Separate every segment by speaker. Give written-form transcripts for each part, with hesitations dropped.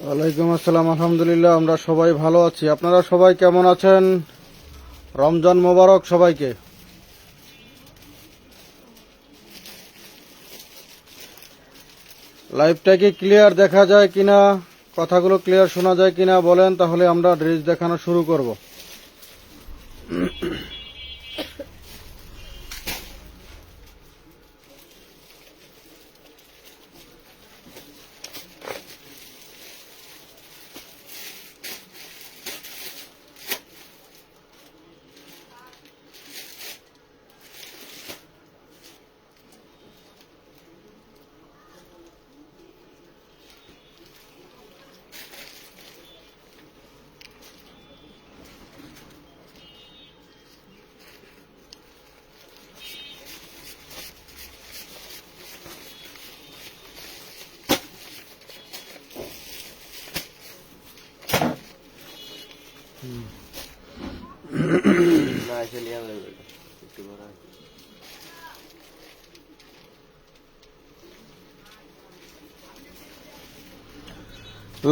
Speaker 1: ওয়ালাইকুম আসসালাম। আলহামদুলিল্লাহ, আমরা সবাই ভালো আছি। আপনারা সবাই কেমন আছেন? রমজান মোবারক সবাইকে। লাইভটা কি ক্লিয়ার দেখা যায় কিনা, কথাগুলো ক্লিয়ার শোনা যায় কিনা বলেন, তাহলে আমরা ড্রেস দেখানো শুরু করব।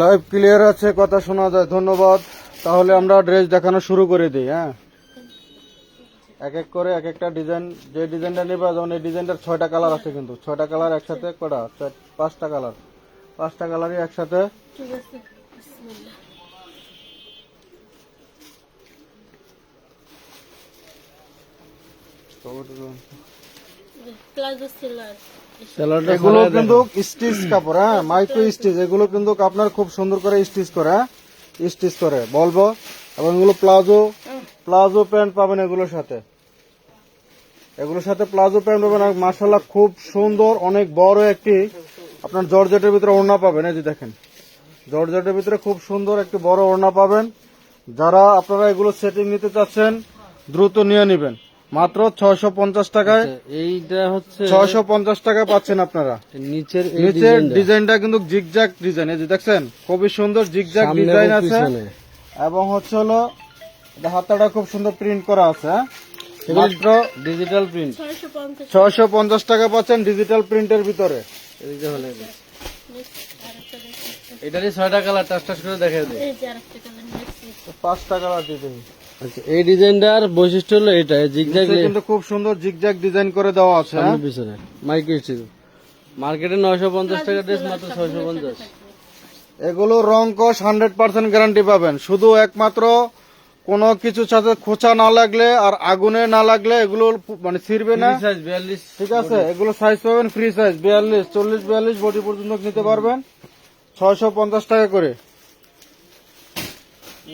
Speaker 1: লাইভ ক্লিয়ার আছে, কথা শোনা যায়, ধন্যবাদ। তাহলে আমরা ড্রেস দেখানো শুরু করে দিই। হ্যাঁ, এক এক করে এক একটা ডিজাইন, যে ডিজাইনটা নেবে, যেমন এই ডিজাইনটার 6টা কালার আছে, কিন্তু 6টা কালার একসাথে কটা, 5টা কালার, 5টা কালারই একসাথে। এগুলো কিন্তু স্টিচ কাপড়, হ্যাঁ, মাইক্রো স্টিচ। এগুলো কিন্তু আপনার খুব সুন্দর করে স্টিচ করে, হ্যাঁ, স্টিচ করে বলবো। এবং এগুলো প্লাজো প্যান্ট পাবেন এগুলোর সাথে, প্লাজো প্যান্ট পাবেন। মাশাআল্লাহ খুব সুন্দর, অনেক বড় একটি আপনার জর্জেটের ভিতরে ওড়না পাবেন। এই যে দেখেন, জর্জেটের ভিতরে খুব সুন্দর একটি বড় ওড়না পাবেন। যারা আপনারা এগুলো সেটিং নিতে চাচ্ছেন দ্রুত নিয়ে নেবেন, মাত্র 650 টাকায়।
Speaker 2: এইটা হচ্ছে
Speaker 1: 650 টাকা পাচ্ছেন আপনারা।
Speaker 2: নিচের
Speaker 1: ডিজাইনটা কিন্তু জিগজ্যাগ ডিজাইন, এই যে দেখছেন, খুবই সুন্দর জিগজ্যাগ ডিজাইন আছে। এবং হচ্ছে হলো হাতাটা খুব সুন্দর প্রিন্ট করা আছে। হ্যাঁ, মাত্র
Speaker 2: ডিজিটাল প্রিন্ট
Speaker 1: 650 টাকা পাচ্ছেন ডিজিটাল প্রিন্টের ভিতরে।
Speaker 2: এটারই 6টা কালার টাচ করে দেখা দেয়।
Speaker 1: 5টা কালার দিবেন।
Speaker 2: আচ্ছা, এই ডিজাইনটার বৈশিষ্ট্য হলো এটা জিগজ্যাগ,
Speaker 1: কিন্তু খুব সুন্দর জিগজ্যাগ ডিজাইন করে দেওয়া আছে।
Speaker 2: সামনে পিছনে মাইক্রো স্টিচ। মার্কেটে 950 টাকা ড্রেস, মাত্র 650।
Speaker 1: এগুলো রং কস 100% গ্যারান্টি পাবেন। শুধু একমাত্র কোনো কিছু সাথে খোঁচা না লাগলে আর আগুনে না লাগলে এগুলো মানে ছিড়বে না।
Speaker 2: সাইজ 42,
Speaker 1: ঠিক আছে, এগুলো সাইজ পাবেন ফ্রি সাইজ 42, 40, 42 বডি পর্যন্ত নিতে পারবেন। 650 টাকা করে।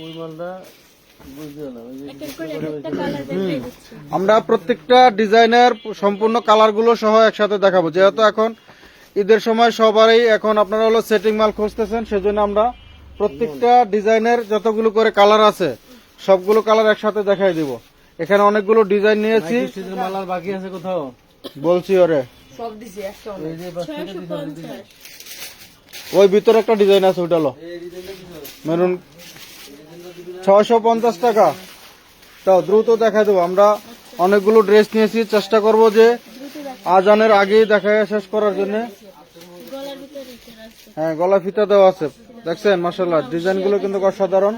Speaker 2: ওই মালটা
Speaker 1: আমরা প্রত্যেকটা ডিজাইনের সম্পূর্ণ কালার গুলো সহ একসাথে দেখাবো, যেহেতু এখন ঈদের সময় সবারই এখন আপনারা হলো সেটিং মাল খুঁজতেছেন, সেজন্য আমরা প্রত্যেকটা ডিজাইনের যতগুলো করে কালার আছে সবগুলো কালার একসাথে দেখাই দিব। এখানে অনেকগুলো ডিজাইন নিয়েছি,
Speaker 2: মাল আর বাকি আছে কোথাও
Speaker 1: বলছি ওরে। ওই ভিতরে একটা ডিজাইন আছে, ওইটা হলো মেরুন। 650 টাকা। তাও দ্রুত দেখা দেবো। আমরা অনেকগুলো ড্রেস নিয়েছি, চেষ্টা করব যে আজানের আগেই দেখা শেষ করার জন্য। হ্যাঁ, গলা ফিতা দেওয়া আছে, দেখছেন মাশাআল্লাহ ডিজাইন গুলো কিন্তু অসাধারণ।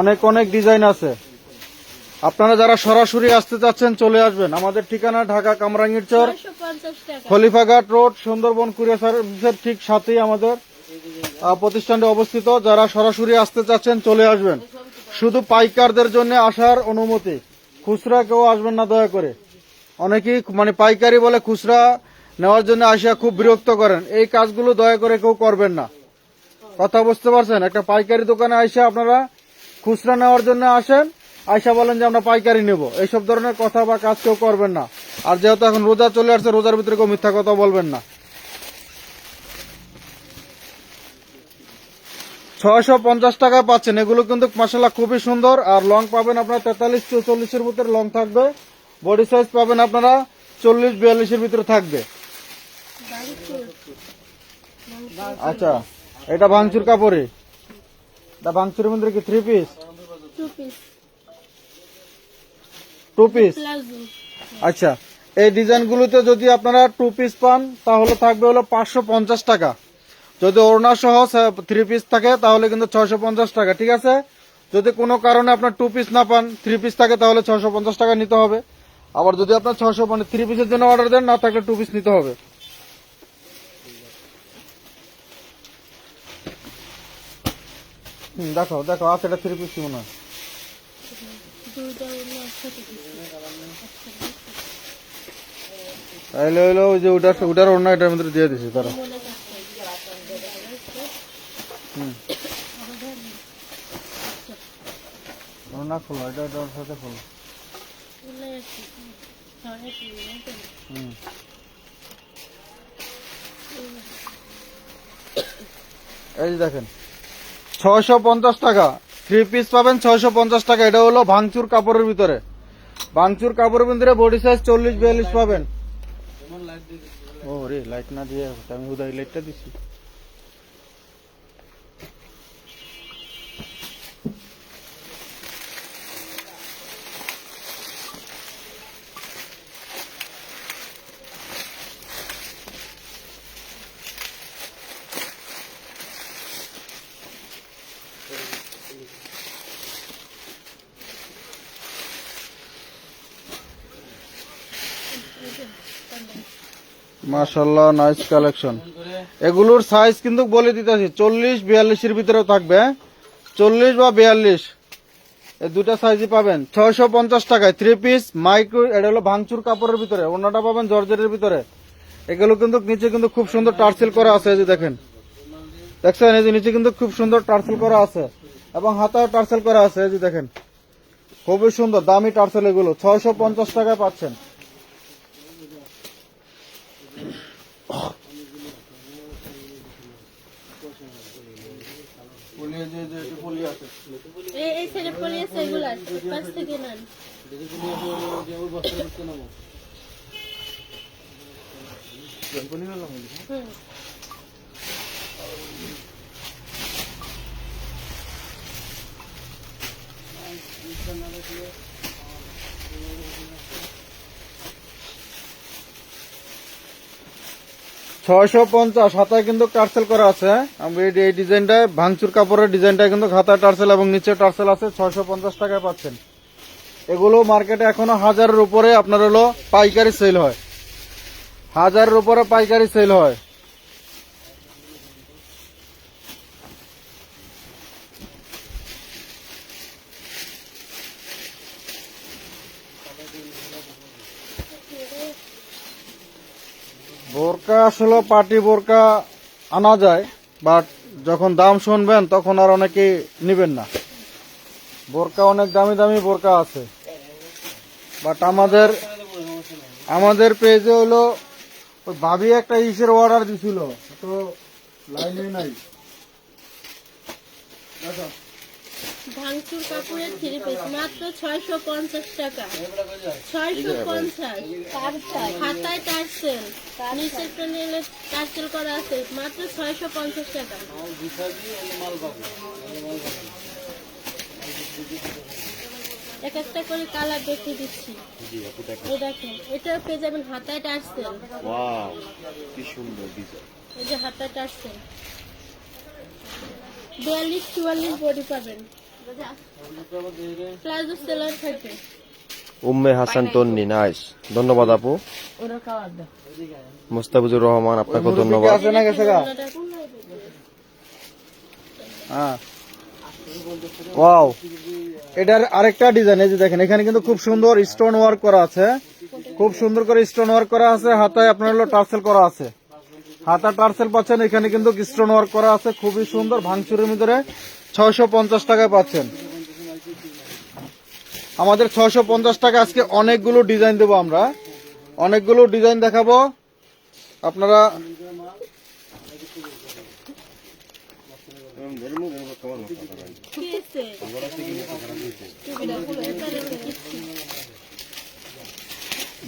Speaker 1: অনেক অনেক ডিজাইন আছে। আপনারা যারা সরাসরি আসতে চাচ্ছেন চলে আসবেন। আমাদের ঠিকানা ঢাকা কামরাঙ্গীর চর, খলিফাঘাট রোড, সুন্দরবন কুরিয়ার সার্ভিসের ঠিক সাথেই আমাদের প্রতিষ্ঠানটি অবস্থিত। যারা সরাসরি আসতে চাচ্ছেন চলে আসবেন। শুধু পাইকারদের জন্য আসার অনুমতি, খুচরা কেউ আসবেন না দয়া করে। অনেকেই মানে পাইকারি বলে খুচরা নেওয়ার জন্য আসা খুব বিরক্ত করেন, এই কাজগুলো দয়া করে কেউ করবেন না। কথা বুঝতে পারছেন? একটা পাইকারি দোকানে আইসা আপনারা খুচরা নেওয়ার জন্য আসেন, আইসা বলেন যে আমরা পাইকারি নেব, এইসব ধরনের কথা বা কাজ কেউ করবেন না। আর যেহেতু এখন রোজা চলে আসছে, রোজার ভিতরে কেউ মিথ্যা কথা বলবেন না। 650 টাকা পাচ্ছেন। এগুলো কিন্তু মাশাআল্লাহ খুবই সুন্দর। আর লং পাবেন আপনারা 43, 44 ভিতরে লং থাকবে। বডি সাইজ পাবেন আপনারা 40, 42 ভিতরে থাকবে। আচ্ছা, এটা ভাঙচুর কাপড়ে, এটা ভাঙচুরের মধ্যে কি 3 পিস? Two piece.
Speaker 3: প্লাজো।
Speaker 1: আচ্ছা, এই ডিজাইনগুলোতে যদি আপনারা 2 পিস পান তাহলে থাকবে হলো 550 টাকা। যদি ওড়না সহ 3 পিস থাকে তাহলে কিন্তু 650 টাকা, ঠিক আছে। যদি কোনো কারণে আপনার 2 পিস না পান, 3 পিস থাকে তাহলে 650 টাকা নিতে হবে। আবার যদি আপনার 3 পিসের জন্য অর্ডার দেন, না থাকলে 2 পিস নিতে হবে। দেখাও দেখাও, আছে এটা 3 পিস মনে হয়।
Speaker 3: দুইটা ওড়না একসাথে দিচ্ছি।
Speaker 1: তাহলে হলো ওই যে ওটার ওড়না এটার মধ্যে দিয়ে দিছে তারা।
Speaker 3: মনে থাকছে।
Speaker 1: ওড়না খোলো, এটার সাথে খোলো।
Speaker 3: ওড়না একটু। হ্যাঁ, একটু।
Speaker 1: হুম। এই যে দেখেন 650 টাকা 3 পিস পাবেন 650 টাকা। এটা হলো ভাঙচুর কাপড়ের ভিতরে, ভাঙচুর কাপড়ের ভিতরে বডি সাইজ 40-42 পাবেন। ও রে, লাইট না দিয়ে আমি উদয় লাইটটা দিছি। মাশাআল্লাহ, নাইস কালেকশন। এগুলোর সাইজ কিন্তু বলে দিতেছি 40-42 এর ভিতরে থাকবে, 40 বা 42 এই দুটা সাইজই পাবেন 650 টাকায়। 3 পিস মাইক্রো, এটা হলো ভাঙচুর কাপড়ের ভিতরে, ওড়নাটা পাবেন জর্জেটের ভিতরে। এগুলো কিন্তু নিচে কিন্তু খুব সুন্দর টার্সেল করা আছে, এই যে দেখেন, দেখছেন, এই যে নিচে কিন্তু খুব সুন্দর টার্সেল করা আছে এবং হাতাও টার্সেল করা আছে, এই যে দেখেন, খুবই সুন্দর দামি টার্সেল। এগুলো 650 টাকায় পাচ্ছেন।
Speaker 3: এই সাইডে পলি আছে, এগুলা পাশ থেকে নেন। হুম।
Speaker 1: 650 হাতায় কিন্তু টার্সেল করা আছে। আমি এই ডিজাইনটা ভাঙচুর কাপড়ের ডিজাইনটা কিন্তু হাতায় টার্সেল এবং নিচে টার্সেল আছে। 650 টাকায় পাচ্ছেন। এগুলো মার্কেটে এখনো 1000-এর উপরে আপনার হলো পাইকারি সেল হয়, 1000-এর উপরে পাইকারি সেল হয়। বোরকা আসলে পার্টি বোরকা আনা যায়, বাট যখন দাম শুনবেন তখন আর অনেকে নিবেন না। বোরকা অনেক দামি দামি বোরকা আছে, বাট আমাদের পেজে হলো ওই ভাবি একটা ইসের অর্ডার দিছিল, তো লাইনে নাই।
Speaker 3: ভাঙচুর কাপড়ের 3 পিস মাত্র 650 টাকা। 650 হাতায় টার্সেল, নিচের প্যানেলে টার্সেল করা আছে, মাত্র 650 টাকা। এক একটা করে কালার দেখিয়ে দিচ্ছি। এই দেখেন, এটা পেয়ে যাবেন হাতায় টার্সেল।
Speaker 4: ওয়াও, কি সুন্দর ডিজাইন।
Speaker 3: এই যে হাতায় টার্সেল 42-44 বডি পাবেন। প্লাজো সেলার থাকে।
Speaker 4: উম্মে হাসান তন্নি, নাইস, ধন্যবাদ আপু। মুস্তাফিজুর রহমান, আপনাকে ধন্যবাদ।
Speaker 1: আছে না গেছে গা? হ্যাঁ, ওয়াও, এটার আরেকটা ডিজাইন, এই যে দেখেন, এখানে কিন্তু খুব সুন্দর স্টোন ওয়ার্ক করা আছে, খুব সুন্দর করে স্টোন ওয়ার্ক করা আছে। হাতায় আপনার হলো টার্সেল করা আছে, হাতা টার্সেল পাচ্ছেন। এখানে কিন্তু স্টোন ওয়ার্ক করা আছে, খুবই সুন্দর। ভাঙচুরের ভিতরে 650 টাকায় পাচ্ছেন। আমাদের 650 টাকা। আজকে অনেকগুলো ডিজাইন দেবো আমরা, অনেকগুলো ডিজাইন দেখাবো আপনারা।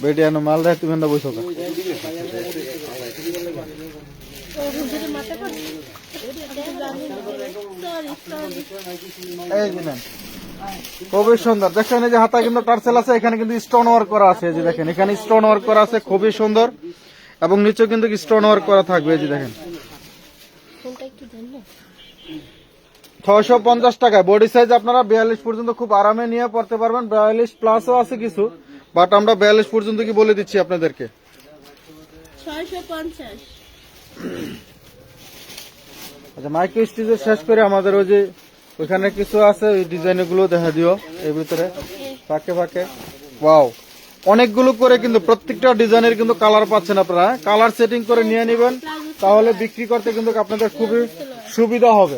Speaker 1: বেটিয়ানো মাল দেয়, তুমি বসো। এই যে নেন, খুবই সুন্দর। দেখেন এই যে হাতায় কিন্তু টার্সেল আছে, এখানে কিন্তু স্টোন ওয়ার্ক করা আছে। এই যে দেখেন এখানে স্টোন ওয়ার্ক করা আছে, খুবই সুন্দর। এবং নিচেও কিন্তু স্টোন ওয়ার্ক করা থাকবে। এই যে দেখেন
Speaker 3: কোনটা একটু দেন না?
Speaker 1: 650 টাকায়। বডি সাইজ আপনারা 42 পর্যন্ত খুব আরামে নিয়ে পড়তে পারবেন। 42 প্লাসও আছে কিছু, বাট আমরা 42 পর্যন্ত কি বলে দিচ্ছি আপনাদেরকে।
Speaker 3: 650।
Speaker 1: আচ্ছা, মাইক্রো স্টিচের শেষ করে আমাদের ওই যে ওইখানে কিছু আছে, ওই ডিজাইন গুলো দেখা দিও এর ভিতরে ফাঁকে ফাঁকে। ওয়াও, অনেকগুলো করে কিন্তু প্রত্যেকটা ডিজাইনের কিন্তু কালার পাচ্ছেন আপনারা। কালার সেটিং করে নিয়ে নেবেন, তাহলে বিক্রি করতে কিন্তু আপনাদের খুবই সুবিধা হবে,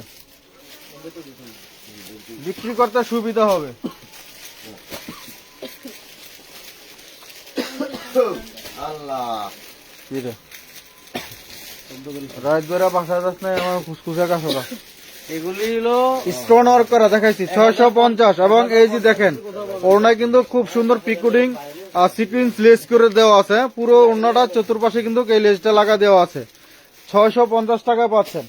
Speaker 1: বিক্রি করতে সুবিধা হবে। কি রে রাত বেড়া বাসা যাস না, আমার খুসখুসা কাছে
Speaker 2: এগুলি হলো
Speaker 1: স্টোন ওয়ার্ক করা দেখাইছি 650। এবং এই যে দেখেন ওড়নায় কিন্তু খুব সুন্দর পিকুডিং আর সিকুয়েন্স লেস করে দেওয়া আছে। পুরো ওড়নাটা চতুর্পাশে কিন্তু এই লেসটা লাগা দেওয়া আছে। 650 টাকায় পাচ্ছেন।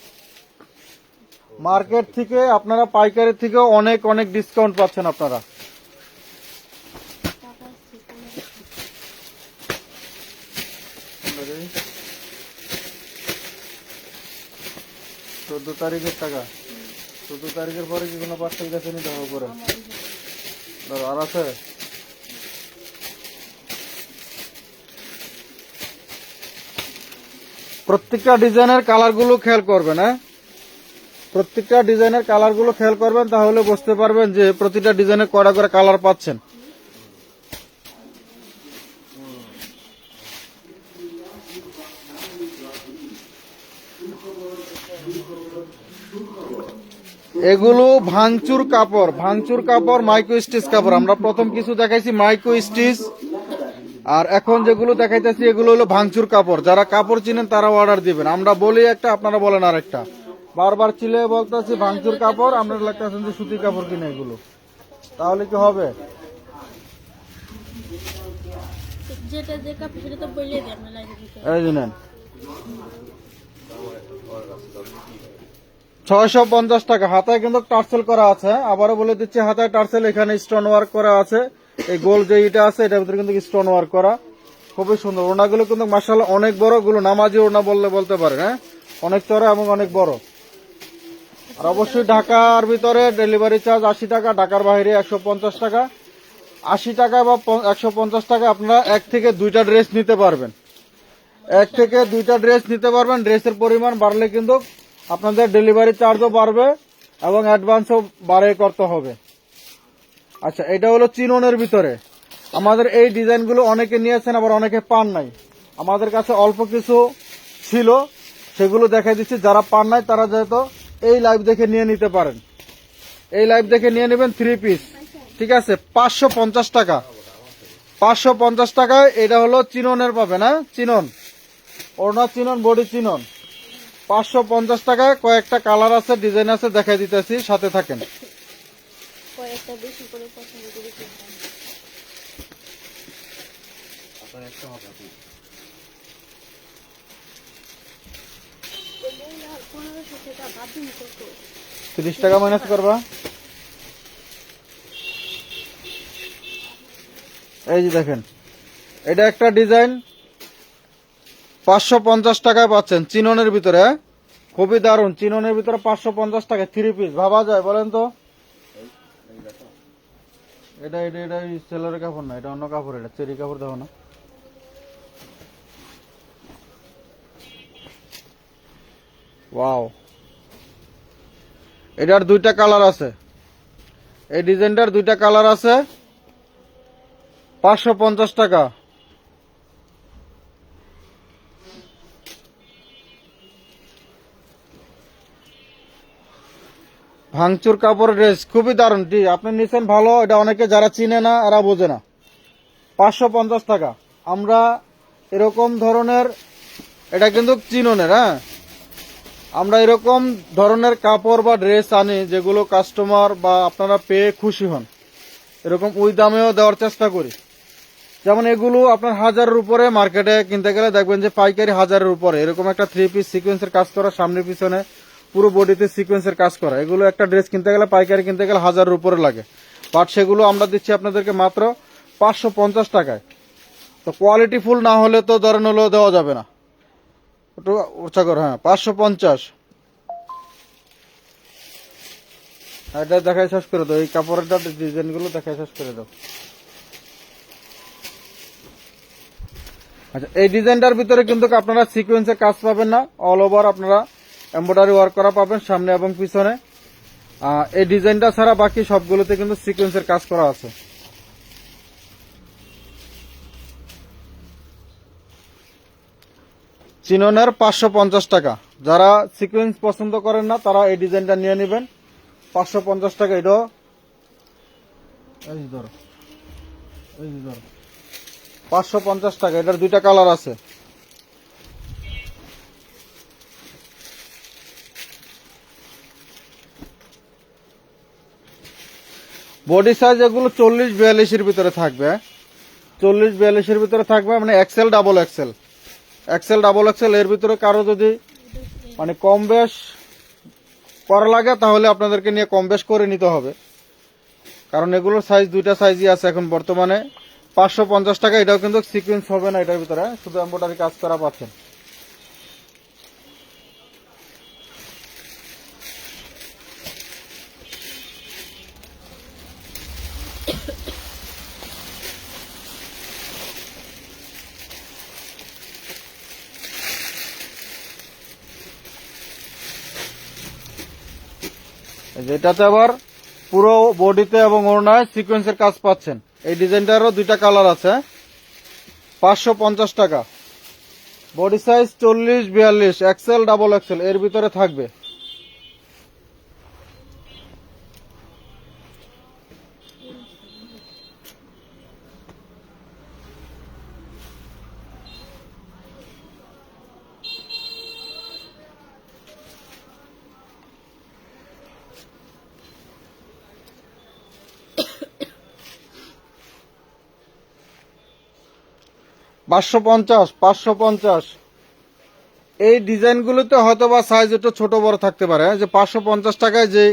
Speaker 1: মার্কেট থেকে আপনারা পাইকারের থেকে অনেক অনেক ডিসকাউন্ট পাচ্ছেন আপনারা। চোদ্দ তারিখের টাকা, 14 তারিখের পরে কি কোনো পার্সেল গেছে নি? ধরো করে ধরো আর আছে। প্রত্যেকটা ডিজাইনের কালার গুলো খেয়াল করবেন, হ্যাঁ প্রত্যেকটা ডিজাইনের কালার গুলো খেয়াল করবেন, তাহলে বুঝতে পারবেন যে প্রতিটা ডিজাইনের কয়টা করে কালার পাচ্ছেন। এগুলো ভাঙচুর কাপড়, ভাঙচুর কাপড়, মাইক্রো স্টিচ কাপড়। আমরা প্রথম কিছু দেখাইছি মাইক্রো স্টিচ, আর এখন যেগুলো দেখাইতেছি এগুলো হলো ভাঙচুর কাপড়। যারা কাপড় চিনেন তারা অর্ডার দিবেন। আমরা বলি একটা, আপনারা বলেন আর একটা। বারবার চিলে বলতেছি ভাঙচুর কাপড়, আপনারা লাগতেছেন যে সুতির কাপড় কিনে এগুলো, তাহলে কি হবে?
Speaker 3: যেটা যে কাপড় সেটা তো বলে দেন না লাইভে দিতে।
Speaker 1: এই যে নেন 650 টাকা। হাতায় কিন্তু টার্সেল করা আছে, আবারও বলে দিচ্ছি হাতায় টার্সেল, এখানে স্টোন ওয়ার্ক করা আছে। এই গোল যে ইটা আছে এটার ভিতরে কিন্তু স্টোন ওয়ার্ক করা, খুবই সুন্দর। ওড়নাগুলো কিন্তু মাশাআল্লাহ অনেক বড়, গুলো নামাজি ওড়না বলতে পারেন, হ্যাঁ অনেক চড়া এবং অনেক বড়। আর অবশ্যই ঢাকার ভিতরে ডেলিভারি চার্জ 80 টাকা, ঢাকার বাইরে 150 টাকা। 80 টাকা বা 150 টাকা আপনারা এক থেকে দুইটা ড্রেস নিতে পারবেন, এক থেকে দুইটা ড্রেস নিতে পারবেন। ড্রেসের পরিমাণ বাড়লে কিন্তু আপনাদের ডেলিভারি চার্জও বাড়বে এবং অ্যাডভান্সও বাড়ে করতে হবে। আচ্ছা, এটা হলো চিননের ভিতরে। আমাদের এই ডিজাইনগুলো অনেকে নিয়েছেন, আবার অনেকে পান নাই। আমাদের কাছে অল্প কিছু ছিল, সেগুলো দেখাই দিচ্ছি। যারা পান নাই তারা যেহেতু এই লাইভ দেখে নিয়ে নিতে পারেন। এই লাইভ দেখে নিয়ে নেবেন 3 পিস, ঠিক আছে? 550 টাকা, 550 টাকায় এটা হলো চিননের পাবেন, হ্যাঁ চিনন, ওড়না চিনন, বডি চিনন। 550 টাকায় কয়েকটা কালার আছে, ডিজাইন আছে, দেখাই দিতেছি, সাথে থাকেন।
Speaker 3: কয়েকটা বেশি করে পছন্দ করে কিনবেন। বললেই না 1500 টাকা বাদ দিন কত?
Speaker 1: 30 টাকা মাইনাস করবা। এই যে দেখেন এটা একটা ডিজাইন, 550 টাকায় পাচ্ছেন চিননের ভিতরে, হ্যাঁ? খুবই দারুণ। চিননের ভিতরে 550 টাকা 3 পিস, ভাবা যায় বলেন তো? এটা এটা এটা সেলরের কাপড় না, এটা অন্য কাপড়, এটা চেরি কাপড় দেখো না। ওয়াও, এটার দুইটা কালার আছে, এই ডিজাইনটার দুইটা কালার আছে। 550 টাকা। ভাঙচুর কাপড় ড্রেস, খুবই দারুণ। আপনি নিছেন ভালো, এটা অনেকে যারা চিনে না এরা বোঝে না। 550 টাকা। আমরা এরকম ধরনের, এটা কিন্তু চিননের, হ্যাঁ আমরা এরকম ধরনের কাপড় বা ড্রেস আনি যেগুলো কাস্টমার বা আপনারা পেয়ে খুশি হন, এরকম ওই দামেও দেওয়ার চেষ্টা করি। যেমন এগুলো আপনার 1000-এর উপরে মার্কেটে কিনতে গেলে দেখবেন যে পাইকারি 1000-এর উপরে। এরকম একটা 3 পিস সিকোয়েন্সের কাজ করা, সামনে পিছনে পুরো বডিতে সিকোয়েন্সের কাজ করা, এগুলো একটা ড্রেস কিনতে গেলে পাইকারি কিনতে গেলে 1000-এর উপরে লাগে। বাট সেগুলো আমরা দিচ্ছি আপনাদেরকে মাত্র 550 টাকায়। তো কোয়ালিটি ফুল না হলে তো ধরেন হলেও দেওয়া যাবে না, একটু উঁচা করে। হ্যাঁ 550। এটা দেখাই শেষ করে দাও, এই কাপড়ের ডিজাইন গুলো দেখাই শেষ করে দাও। আচ্ছা, এই ডিজাইনটার ভিতরে কিন্তু আপনারা সিকোয়েন্সের কাজ পাবেন না, অল ওভার আপনারা এমব্রয়ডারি ওয়ার্ক করা পাবেন সামনে এবং পিছনে। এই ডিজাইনটা ছাড়া বাকি সবগুলোতে কিন্তু সিকোয়েন্সের কাজ করা আছে। চিননের 550 টাকা। যারা সিকোয়েন্স পছন্দ করেন না তারা এই ডিজাইনটা নিয়ে নেবেন, 550 টাকা। এটাও এই যে ধরো, এই যে ধরো 550 টাকা। এটার দুইটা কালার আছে। বডি সাইজ এগুলো 40-42 এর ভিতরে থাকবে, 40-42 এর ভিতরে থাকবে, মানে XL double XL, XL double XL. এর ভিতরে কারো যদি মানে কম বেশ করা লাগে তাহলে আপনাদেরকে নিয়ে কম বেশ করে নিতে হবে, কারণ এগুলোর সাইজ দুইটা সাইজই আছে এখন বর্তমানে। 550 টাকা। এটাও কিন্তু সিকোয়েন্স হবে না, এটার ভিতরে শুধু এমব্রয়ডারি কাজ করা পাচ্ছেন। যেটাতে আবার পুরো বডিতে এবং ওড়নায় সিকোয়েন্সের কাজ পাচ্ছেন। এই ডিজাইনটারও দুইটা কালার আছে। 550 টাকা। Body size 40-42, XL double XL এর ভিতরে থাকবে। $550। এই ডিজাইনগুলোতে হয়তো বা সাইজ একটু ছোট বড় থাকতে পারে। যে 550 টাকায় যে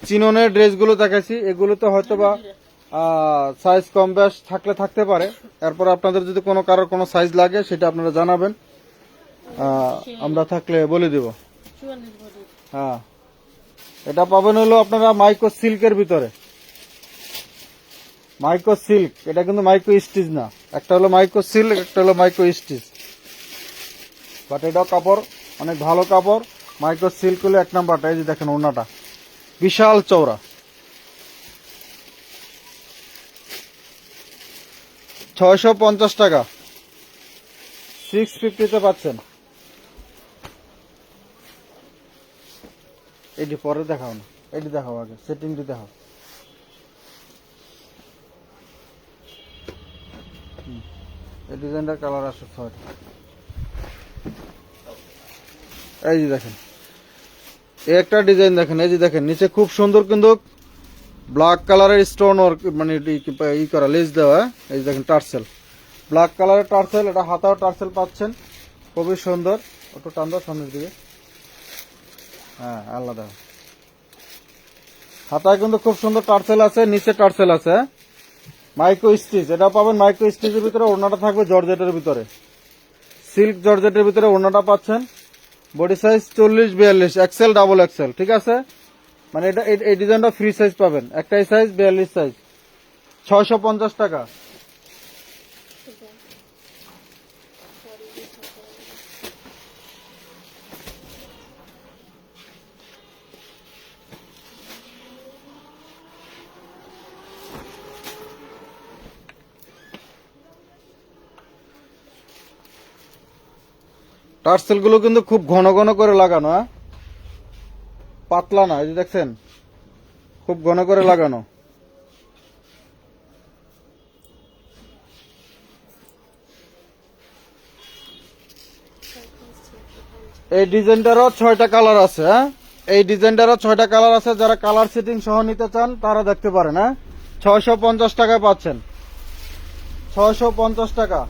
Speaker 1: চিননের ড্রেসগুলো দেখাচ্ছি এগুলোতে হয়তো বা সাইজ কম বেশ থাকলে থাকতে পারে। এরপর আপনাদের যদি কোনো কারোর কোনো সাইজ লাগে সেটা আপনারা জানাবেন, আমরা থাকলে বলে দিব। হ্যাঁ, এটা পাবেন হলো আপনারা মাইক্রো সিল্কের ভিতরে। মাইক্রো সিল্ক, এটা কিন্তু মাইক্রো স্টিচ না। একটা হলো মাইক্রো সিল্ক, একটা হলো মাইক্রো স্টিচ। বাট এটাও কাপড় অনেক ভালো কাপড়। মাইক্রো সিল্ক হলো 1 নাম্বারটা। এই যে দেখেন ওড়নাটা বিশাল চওড়া। 650 টাকা। 650-তে পাচ্ছেন। এটি পরে দেখাও না, এটি দেখাও আগে, সেটিংটি দেখাও। এই ডিজাইনটার কালার আসে 6টা। এই যে দেখেন, এই একটা ডিজাইন দেখেন। এই যে দেখেন নিচে খুব সুন্দর কিন্তু ব্ল্যাক কালারের স্টোন ওয়ার্ক, মানে ই করা লেস দেওয়া। এই যে দেখেন টার্সেল, ব্ল্যাক কালারের টার্সেল। এটা হাতাও টার্সেল পাচ্ছেন, খুবই সুন্দর। একটু টান দাও সামনের দিকে। হ্যাঁ আলাদা হাতায় কিন্তু খুব সুন্দর টার্সেল আছে, নিচে টার্সেল আছে। মাইক্রো স্টিচ, এটা পাবেন মাইক্রো স্টিচের ভিতরে। ওড়নাটা থাকবে জর্জেটের ভিতরে, সিল্ক জর্জেটের ভিতরে ওড়নাটা পাচ্ছেন। Body size 40-42, XL double XL. ঠিক আছে, মানে এটা এই ডিজাইনটা ফ্রি সাইজ পাবেন, একটাই সাইজ 42 সাইজ। 650 টাকা। টার্সেল গুলো কিন্তু খুব ঘন ঘন করে লাগানো, হ্যাঁ পাতলা না। এই যে দেখছেন খুব ঘন করে লাগানো। এই ডিজাইনটারও 6টা কালার আছে। হ্যাঁ, এই ডিজাইনটারও 6টা কালার আছে। যারা কালার সেটিং সহ নিতে চান তারা দেখতে পারেন। হ্যাঁ, 650 টাকায় পাচ্ছেন। 650 টাকা।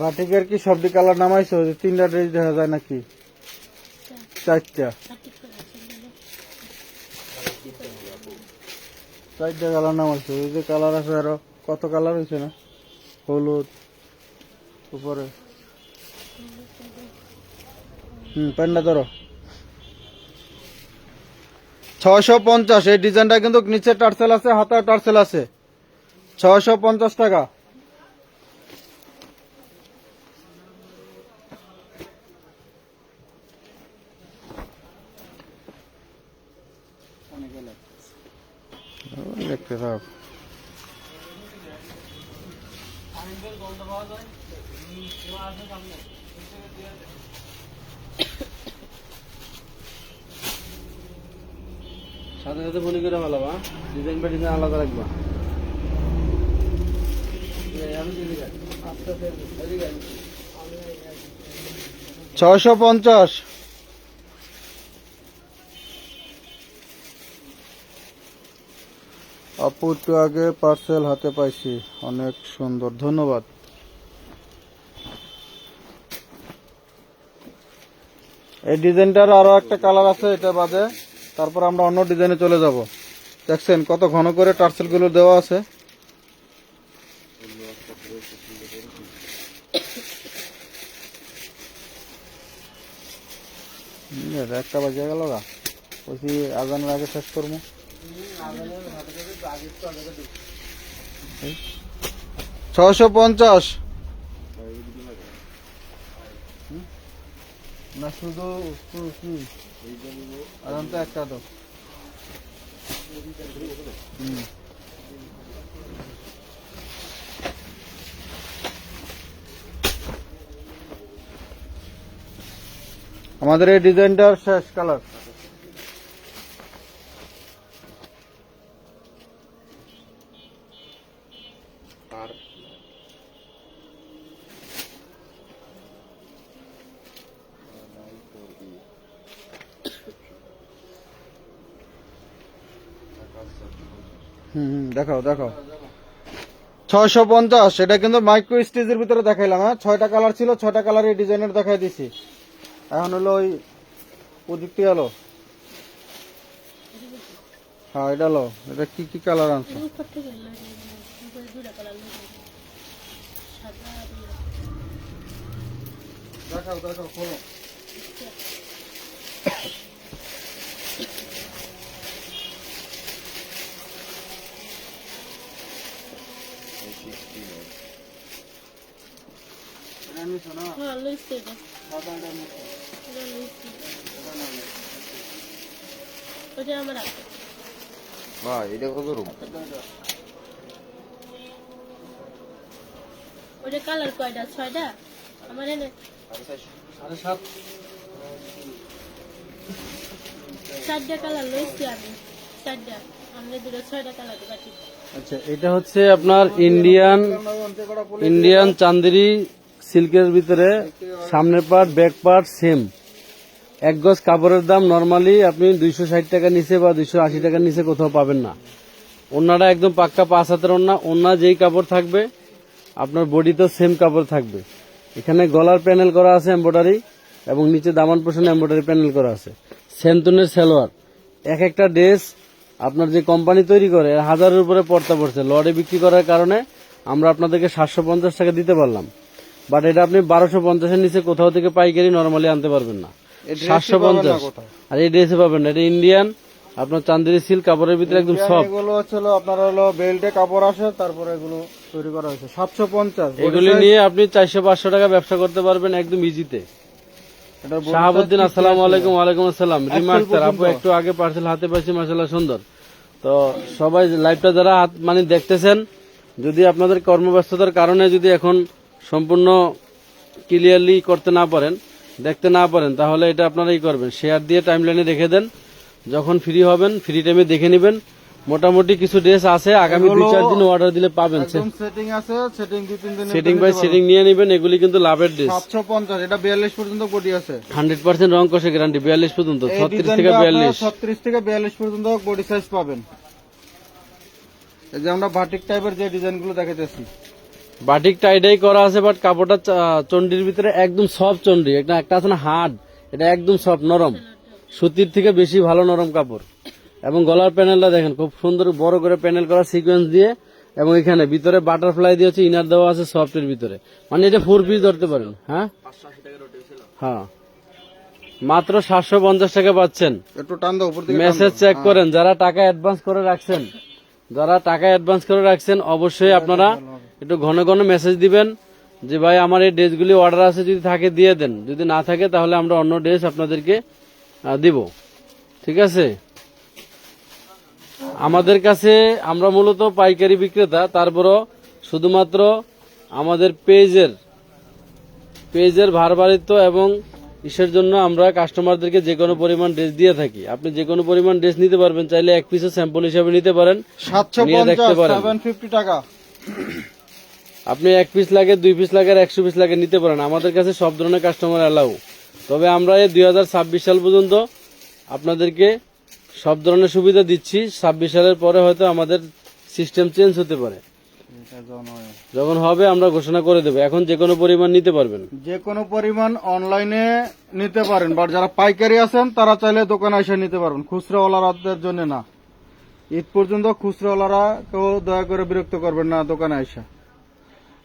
Speaker 1: বাটিকের কি সবটি কালার নামাইছো? যে 3টা ড্রেস দেখা যায় নাকি? 4টা। 4টা কালার নামাইছো। এই যে কালার আছে আরো কত কালার হয়েছে না? হলুদ উপরে। প্যান্টটা ধরো। 650। এই ডিজাইনটা কিন্তু নিচে টার্সেল আছে, হাতায় টার্সেল আছে। 650 টাকা। দেখতে থাক।
Speaker 2: সাথে সাথে ফোন করে ফেলাবা, ডিজাইন বা ডিজাইন আলাদা রাখবা।
Speaker 1: 650। আপু একটু আগে পার্সেল হাতে পাইছি, অনেক সুন্দর, ধন্যবাদ। এই ডিজাইনটার আরো একটা কালার আছে, এটা বাদে তারপর আমরা অন্য ডিজাইনে চলে যাব। দেখছেন কত ঘন করে টার্সেল গুলো দেওয়া আছে। একটা বাজে গেল গা, বলছি আজানের আগে শেষ করবো। 650 না, শুধু কি আজান তো একটা তো। আমাদের এই ডিজাইনটার শেষ কালার। দেখাও দেখাও। 650। এটা কিন্তু মাইক্রো স্টেজের ভিতরে দেখাইলাম। হ্যাঁ, 6টা কালার ছিল, 6টা কালারের ডিজাইনের দেখাই দিছি। এখন হলো ওই প্রযুক্তি আলো। হ্যাঁ, এটা লো। এটা কি কি কালার আনছো? দেখাও দেখাও, খোলো।
Speaker 4: ভাই এটা কত রুম?
Speaker 3: ওটা কালার কয়টা? 6টা। আমার এনে 4টা কালার লইছি আমি। 4টা আমরা দুটো 6টা কালার বাকি।
Speaker 2: আচ্ছা, এটা হচ্ছে আপনার ইন্ডিয়ান চান্দেরি সিল্কের ভিতরে সামনের পার্ট ব্যাক পার্ট সেম। 1 গজ কাপড়ের দাম নরমালি আপনি 260 টাকা নিচে বা 280 টাকার নিচে কোথাও পাবেন না। ওন্নাটা একদম পাক্কা 5 হাতের ওন্না। ওন্না যেই কাপড় থাকবে আপনার বডিতেও সেম কাপড় থাকবে। এখানে গলার প্যানেল করা আছে এমব্রয়ডারি, এবং নিচে দামান পোর্শনে এমব্রয়ডারি প্যানেল করা আছে। সেন্টনের সালোয়ার। এক একটা ড্রেস আপনার যে কোম্পানি তৈরি করে 1000-এর উপরে পড়তা পড়ছে। লড়ে বিক্রি করার কারণে আমরা আপনাদেরকে 750 টাকা দিতে পারলাম, বাট এটা আপনি 1250-এর নিচে কোথাও থেকে পাইকারি নরমালি আনতে পারবেন না। 750। আর এই ড্রেসে পাবেন না। এটা ইন্ডিয়ান আপনার চান্দেরি সিল্ক কাপড়ের ভিতরে একদম সফট।
Speaker 1: এগুলো হচ্ছে আপনার হলো বেল্টে কাপড় আসে, তারপরে এগুলো তৈরি করা হয়েছে। 750।
Speaker 2: এগুলি নিয়ে আপনি 400-500 টাকা ব্যবসা করতে পারবেন একদম ইজিতে। শাহাবুদ্দিন, আসসালামু আলাইকুম। ওয়ালাইকুম আসসালাম। রিমা আক্তার আপু, একটু আগে পার্সেল হাতে পাইছি, মাশাআল্লাহ সুন্দর। তো সবাই লাইভটা যারা মানে দেখতেছেন, যদি আপনাদের কর্মব্যস্ততার কারণে যদি এখন সম্পূর্ণ ক্লিয়ারলি করতে না পারেন, দেখতে না পারেন, তাহলে এটা আপনারাই করবেন, শেয়ার দিয়ে টাইমলাইনে রেখে দেন। যখন ফ্রি হবেন ফ্রি টাইমে দেখে নেবেন। মোটামুটি কিছু ড্রেস আছে, আগামী 2-4 দিন অর্ডার দিলে পাবেন।
Speaker 1: সেটিং আছে, সেটিং 2-3 দিন
Speaker 2: সেটিং বাই সেটিং নিয়ে নেবেন। এগুলি কিন্তু লাভের ড্রেস।
Speaker 1: 750। এটা 42 পর্যন্ত বডি আছে,
Speaker 2: 100% রং কষে গ্যারান্টি। 42 পর্যন্ত, 36 থেকে 42।
Speaker 1: 36 থেকে 42 পর্যন্ত বডি সাইজ পাবেন। এই যে আমরা বাটিক টাইপের যে ডিজাইনগুলো দেখাতেছি,
Speaker 2: বাটিক টাইডাই করা আছে, বাট কাপড়টা চন্ডির ভিতরে একদম সফট চন্ডি, একটা আছে না হার্ড, এটা একদম সফট নরম, সুতির থেকে বেশি ভালো নরম কাপড়। এবং গলার প্যানেলটা দেখেন খুব সুন্দর বড় করে প্যানেল করা সিকোয়েন্স দিয়ে, এবং এখানে ভিতরে বাটারফ্লাই দিয়ে হচ্ছে ইনার দেওয়া আছে সফটের ভিতরে, মানে এটা 4 পিস ধরতে পারেন। হ্যাঁ হ্যাঁ, মাত্র 750 টাকা পাচ্ছেন।
Speaker 1: একটু টান দাও উপর দিকে,
Speaker 2: মেসেজ চেক করেন, যারা টাকা অ্যাডভান্স করে রাখছেন অবশ্যই আপনারা একটু ঘন ঘন মেসেজ দিবেন যে ভাই আমার এই ড্রেসগুলি অর্ডার আছে, যদি থাকে দিয়ে দেন, যদি না থাকে তাহলে আমরা অন্য ড্রেস আপনাদেরকে দিব। ঠিক আছে, আমাদের কাছে আমরা মূলত পাইকারি বিক্রেতা, তারপরও শুধুমাত্র আমাদের পেজের ভারবারিত্ব এবং ইসের জন্য আমরা কাস্টমারদেরকে যে কোনো পরিমাণ ড্রেস দিয়ে থাকি। আপনি যে কোনো পরিমাণ ড্রেস নিতে পারবেন, চাইলে এক পিসও স্যাম্পল হিসাবে নিতে পারেন, নিয়ে দেখতে
Speaker 1: 750
Speaker 2: পারেন।
Speaker 1: 750 টাকা।
Speaker 2: আপনি 1 পিস লাগে, 2 পিস লাগে, আর 100 পিস লাগে নিতে পারেন, আমাদের কাছে সব ধরনের কাস্টমার অ্যালাউ। তবে আমরা এই 2026 সাল পর্যন্ত আপনাদেরকে সব ধরনের সুবিধা দিচ্ছি। 26 সালের পরে হয়তো আমাদের সিস্টেম চেঞ্জ হতে পারে, যখন হবে আমরা ঘোষণা করে দেবো। এখন যে কোনো পরিমাণ নিতে পারবেন,
Speaker 1: যে কোনো পরিমাণ অনলাইনে নিতে পারেন, বাট যারা পাইকারি আছেন তারা চাইলে দোকানে এসে নিতে পারবেন, খুচরাওয়ালাদের জন্য না। ঈদ পর্যন্ত খুচরাওয়ালারা কেউ দয়া করে বিরক্ত করবেন না দোকানে এসে।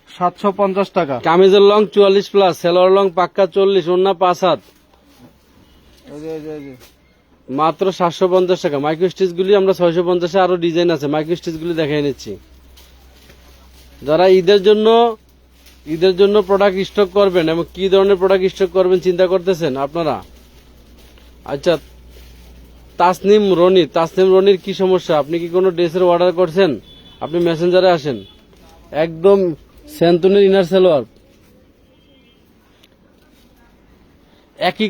Speaker 1: 750 টাকা।
Speaker 2: কামিজের লং 44 প্লাস, সেলোয়ার লং পাক্কা 40, ওন্না 5 হাত,
Speaker 1: এই যে।
Speaker 2: মাত্র 750 টাকা। মাইক্রো স্টিচ গুলি আমরা 650-এ আরো ডিজাইন আছে, মাইক্রো স্টিচ গুলি দেখাই নিচ্ছি। যারা ঈদের জন্য প্রোডাক্ট স্টক করবেন এবং কি ধরনের প্রোডাক্ট স্টক করবেন চিন্তা করতেছেন আপনারা? আচ্ছা, তাসনিম রনির কি সমস্যা? আপনি কি কোনো ড্রেসের অর্ডার করছেন? আপনি মেসেঞ্জারে আসেন, একদম স্যান্টনের ইনার সালোয়ার, একই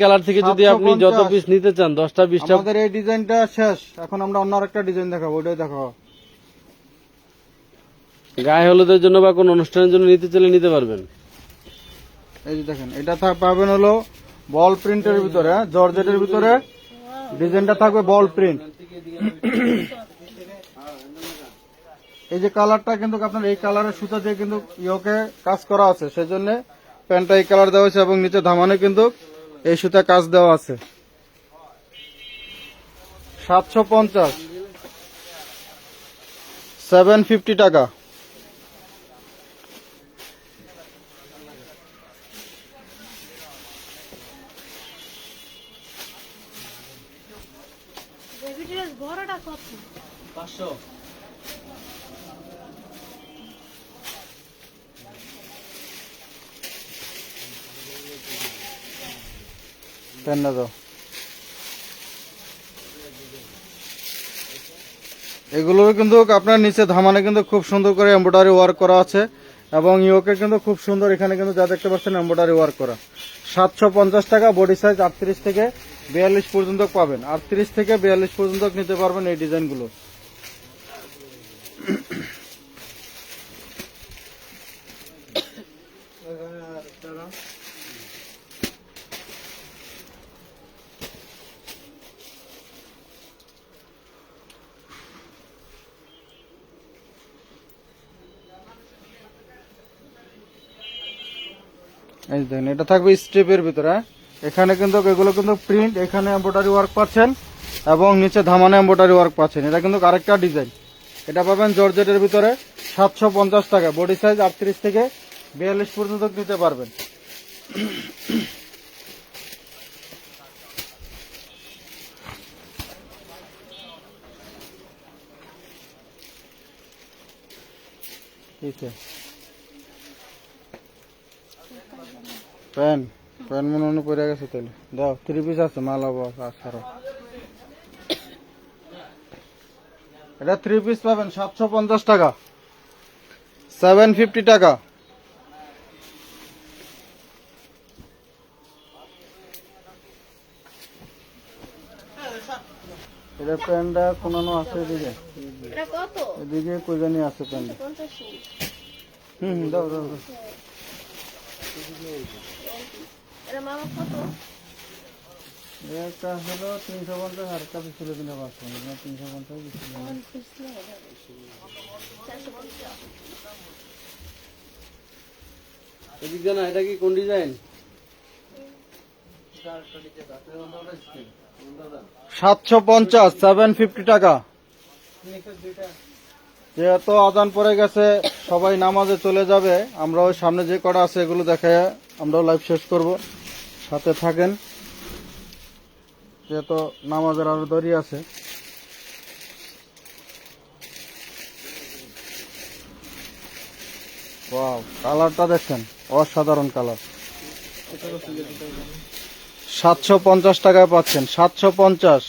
Speaker 2: কালার থেকে যদি আপনি যত
Speaker 1: 750
Speaker 2: পিস নিতে চান 10টা 20টা।
Speaker 1: আমাদের এই ডিজাইনটা শেষ, এখন আমরা অন্য আরেকটা ডিজাইন দেখাবো, ওইটাই দেখাবো।
Speaker 2: গায়ে হলুদের জন্য বা কোন অনুষ্ঠানের জন্য নিতে চাইলে নিতে পারবেন।
Speaker 1: এই যে দেখেন, এটা পাবেন হলো বল প্রিন্টের ভিতরে, জর্জেটের ভিতরে, ডিজাইনটা থাকবে বল প্রিন্ট। এই যে কালারটা কিন্তু আপনার এই কালারের সুতা দিয়ে কিন্তু ইয়োকে কাজ করা আছে, সেজন্য প্যান্টটা এই কালার দেওয়া হয়েছে এবং নিচে ধামানে কিন্তু এই সুতা কাজ দেওয়া আছে। 750 750 টাকা।
Speaker 3: বড়টা কত?
Speaker 2: 500।
Speaker 1: পেনটা দাও। এগুলোর কিন্তু আপনার নিচে ধামানে কিন্তু খুব সুন্দর করে এমব্রয়ডারি ওয়ার্ক করা আছে এবং ইয়োকে কিন্তু খুব সুন্দর, এখানে কিন্তু যা দেখতে পাচ্ছেন এমব্রয়ডারি ওয়ার্ক করা। 750 টাকা। বডি সাইজ 38 থেকে 42 পর্যন্ত পাবেন, 38 থেকে 42 পর্যন্ত নিতে পারবেন এই ডিজাইনগুলো। এই দেখেন, এটা থাকবে স্ট্রিপের ভিতরে। এখানে কিন্তু এগুলো কিন্তু প্রিন্ট, এখানে এমব্রয়ডারি ওয়ার্ক পাচ্ছেন এবং নিচে ধামানে এমব্রয়ডারি ওয়ার্ক পাচ্ছেন। এটা কিন্তু আরেকটা ডিজাইন, এটা পাবেন জর্জেটের ভিতরে 750 টাকা। বডি সাইজ 38 থেকে 42 পর্যন্ত নিতে পারবেন। ঠিক আছে। প্যান মনে মনে পড়ে গেছে, তাহলে দাও। 3 পিস আছে, মাল হবো আসারো। এটা 3 পিস পাবেন 750 টাকা। 750 টাকা। এটা প্যান্টটা কোনানো আছে এদিকে,
Speaker 3: এটা কত?
Speaker 1: এদিকে কই জানি আছে প্যান্ট।
Speaker 3: 50।
Speaker 1: দাও দাও দাও।
Speaker 3: এটা মামা কত?
Speaker 1: একটা হলো 350, আর একটা ছিল কিনা 500, 350।
Speaker 2: এদিক দিয়ে না, এটা কি কোন ডিজাইন?
Speaker 1: 750, 750 টাকা। যেহেতু আজান পড়ে গেছে, সবাই নামাজে চলে যাবে, আমরা ওই সামনে যে কটা আছে এগুলো দেখায় আমরাও লাইভ শেষ করব। সাথে থাকেন, যেহেতু নামাজের আরো দেরি আছে। ওয়াও, কালারটা দেখছেন, অসাধারণ কালার। 750 টাকায় পাচ্ছেন, 750।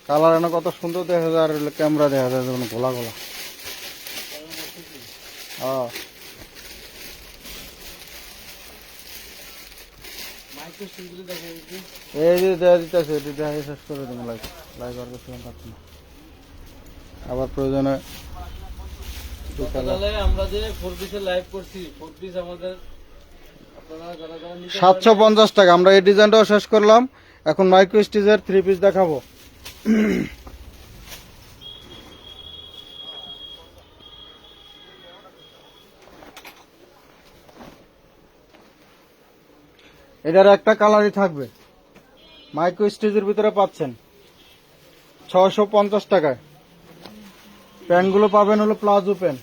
Speaker 1: কালার এনে কত সুন্দর দেখা যায়, আর ক্যামেরা দেখা যায় যেমন গোলা গোলা। হ্যাঁ, এই যে দেখা দিতেছে, এটি দেখা শেষ করে দেবো। লাইভ লাইভ আর কিছু থাকছে না, আবার প্রয়োজনে
Speaker 2: তাহলে আমরা যে 4 পিসের লাইভ করছি, 4 পিস আমাদের আপনারা যারা যারা নিতে
Speaker 1: 750 টাকা। আমরা এই ডিজাইনটাও শেষ করলাম, এখন মাইক্রো স্টিচের 3 পিস দেখাবো। এটার একটা কালারই থাকবে, মাইক্রো স্টিচের ভিতরে পাচ্ছেন 650 টাকায়। প্যান্টগুলো পাবেন হলো প্লাজো প্যান্ট,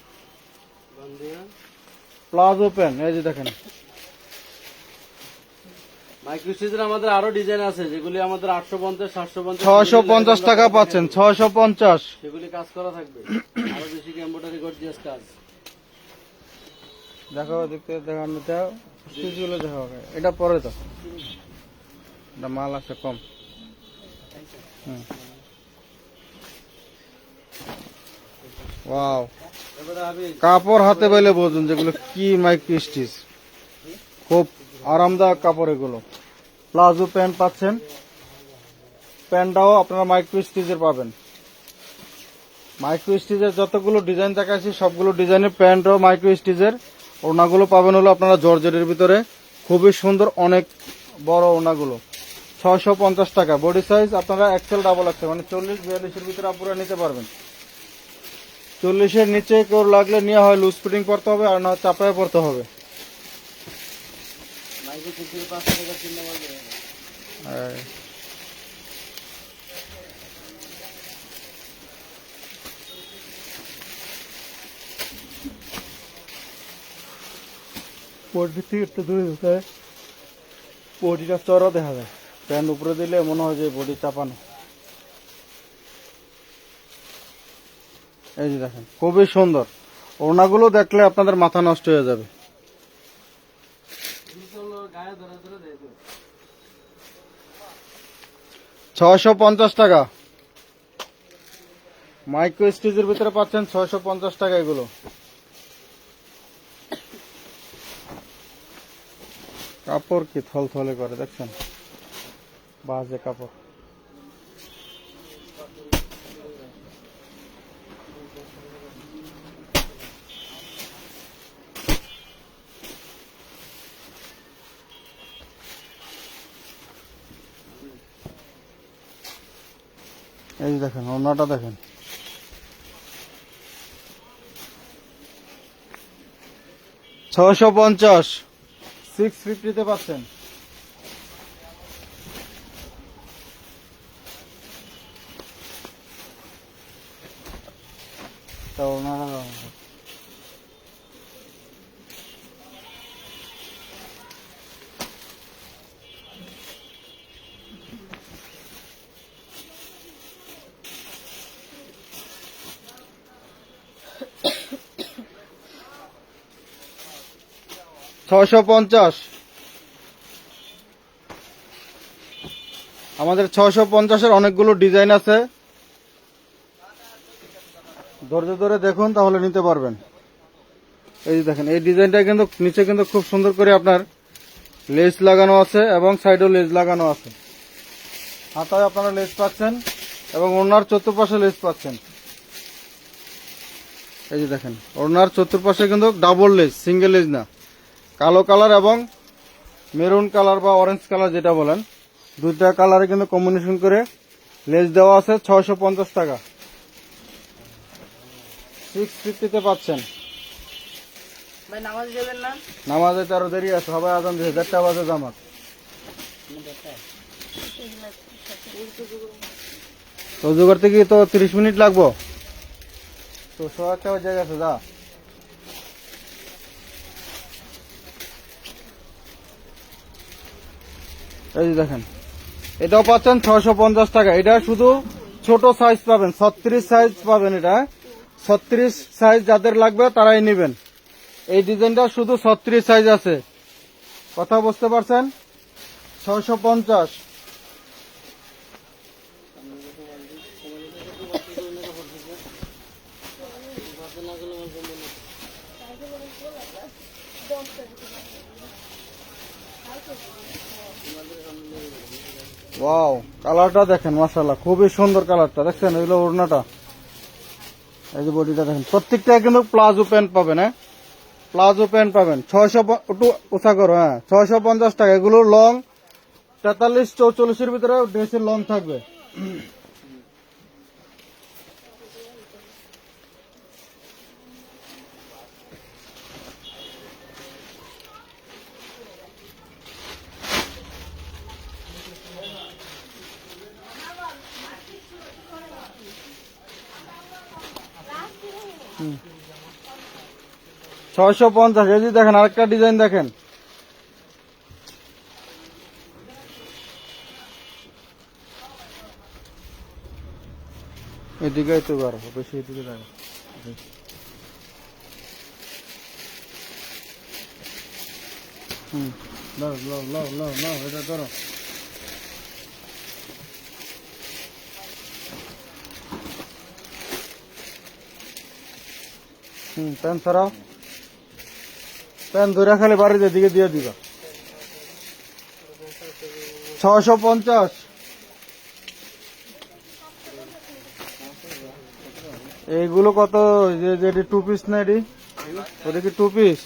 Speaker 1: প্লাজো প্যান্ট। এই যে দেখেন,
Speaker 2: মাইক্রো স্টিচের আমাদের আরো ডিজাইন আছে, যেগুলি আমাদের 850, 750,
Speaker 1: 650 টাকা পাচ্ছেন, 650।
Speaker 2: সেগুলি কাজ করা থাকবে, আরো বেশি এমব্রয়ডারি গর্জিয়াস কাজ।
Speaker 1: দেখো, দেখতে দেখানো দাও, স্টিচগুলো দেখো। এটা পরে তো, এটা মাল আছে কম। ওয়াও,
Speaker 2: এবারে আমি
Speaker 1: কাপড় হাতে পেলে বুঝুন যেগুলো কি মাইক্রো স্টিচ, খুব আরামদায়ক কাপড় এগুলো। প্লাজো প্যান্ট পাচ্ছেন, প্যান্টটাও আপনারা মাইক্রো স্টিচের পাবেন। মাইক্রো স্টিচের যতগুলো ডিজাইন দেখাচ্ছি সবগুলো ডিজাইনের প্যান্টও মাইক্রো স্টিচের। ওড়নাগুলো পাবেন হলো আপনারা জর্জেটের ভিতরে, খুবই সুন্দর, অনেক বড় ওড়নাগুলো। 650 টাকা। বডি সাইজ আপনারা এক্সেল ডাবল এক্সেল, মানে 40-42 ভিতরে আপনারা নিতে পারবেন। 40-এর নিচে কেউ লাগলে নেওয়া হয়, লুজ ফিটিং পড়তে হবে, আর না চাপায় পড়তে হবে।
Speaker 2: মাইক্রো স্টিচের 500 টাকা কিনতে পারবে।
Speaker 1: বডি থেকে একটু দূরে যেতে হয়, বডিটা চড়া দেখা যায়। প্যান্ট উপরে দিলে মনে হয় যে বডি চাপানো। এই যে দেখেন, খুবই সুন্দর। ওড়নাগুলো দেখলে আপনাদের মাথা নষ্ট হয়ে যাবে।
Speaker 2: গায়ে ধরে ধরে দেখো।
Speaker 1: 650 টাকা। মাইক্রো স্টিচের ভিতরে পাচ্ছেন 650 টাকা এগুলো। কাপড় কি থলথলে করে দেখছেন, বাজে কাপড়। এই দেখেন, ওড়নাটা দেখেন, $650, 650-তে পাচ্ছেন। তা ওড়নাটা 650। আমাদের 650-এর অনেকগুলো ডিজাইন আছে, ধৈর্য ধরে দেখুন তাহলে নিতে পারবেন। এই যে দেখেন, এই ডিজাইনটা কিন্তু নিচে কিন্তু খুব সুন্দর করে আপনার লেস লাগানো আছে এবং সাইডেও লেস লাগানো আছে। হাতায় আপনারা লেস পাচ্ছেন এবং ওড়নার চতুর্পাশে লেস পাচ্ছেন। এই যে দেখেন, ওড়নার চতুর্পাশে কিন্তু ডাবল লেস, সিঙ্গেল লেস না। কালো কালার এবং মেরুন কালার বা অরেঞ্জ কালার যেটা বলেন, দুইটা কালারে কিন্তু কম্বিনেশন করে লেস দেওয়া আছে। 650 টাকা। 650-তে পাচ্ছেন। নামাজে তো আরো দেরি আছে, সবাই আজান দিয়েছে, 1:30 বাজে জামাত। রোজু করতে গিয়ে তো 30 মিনিট লাগবো, তো 100 টাকা জায়গা আছে, যা। এই যে দেখেন, এটাও পাচ্ছেন 650 টাকা। এটা শুধু ছোট সাইজ পাবেন, 36 সাইজ পাবেন। এটা 36 সাইজ যাদের লাগবে তারাই নেবেন। এই ডিজাইনটা শুধু 36 সাইজ আছে, কথা বুঝতে পারছেন? 650। ওয়াও, কালারটা দেখেন, মাশাআল্লাহ খুবই সুন্দর কালারটা, দেখছেন? এগুলো ওড়নাটা, এই যে বডিটা দেখেন। প্রত্যেকটা কিন্তু প্লাজো প্যান্ট পাবেন, হ্যাঁ প্লাজো প্যান্ট পাবেন। 600 একটু উঁচা করো, হ্যাঁ 650 টাকা। এগুলো লং 43-44 এর ভিতরে ড্রেসের লং থাকবে। হুম, 650। এই যে দেখেন আরেকটা ডিজাইন দেখেন, এদিকে তো বার বেশি, এদিকে দেখেন। হুম, লাও লাও লাও লাও লাও, এটা ধরো। প্যান ছাড়াও, প্যান ধরে খালি বাড়িতে দিকে দিয়ে দিবা। 650। এইগুলো কত? যে 2 পিস না, এটি ওটা কি 2 পিস?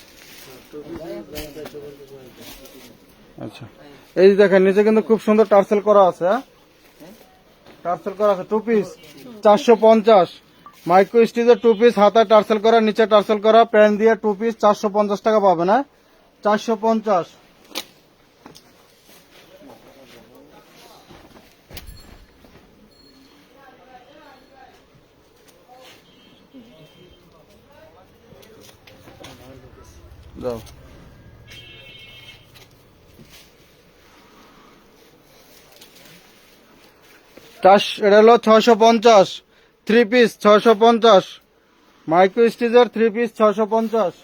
Speaker 1: আচ্ছা, এই যে দেখেন নিচে কিন্তু খুব সুন্দর টার্সেল করা আছে, হ্যাঁ টার্সেল করা আছে। 2 পিস 450। মাইক্রো স্টিচের 2 পিস, হাতায় টার্সেল করা, নিচে টার্সেল করা, প্যান দিয়ে 2 পিস 450 টাকা পাবেন, হ্যাঁ 450। দাও, এটা হলো 650। 3 পিস 650। মাইক্রো স্টিচের 3 পিস 650।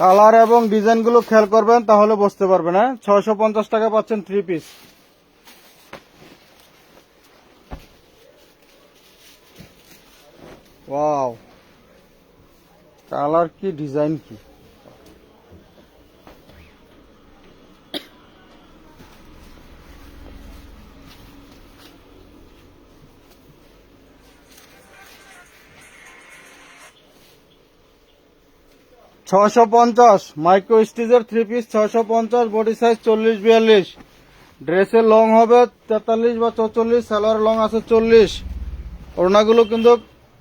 Speaker 1: কালার এবং ডিজাইন গুলো খেয়াল করবেন, তাহলে বুঝতে পারবেন, হ্যাঁ 650 টাকা পাচ্ছেন 3 পিস। ওয়াও, কালার কি, ডিজাইন কি! $650 মাইক্রো স্টিচের 3 পিস 650, বডি সাইজ 40-42। ড্রেসের লং হবে 43 বা 44, সালোয়ার লং আছে 40। ওড়নাগুলো কিন্তু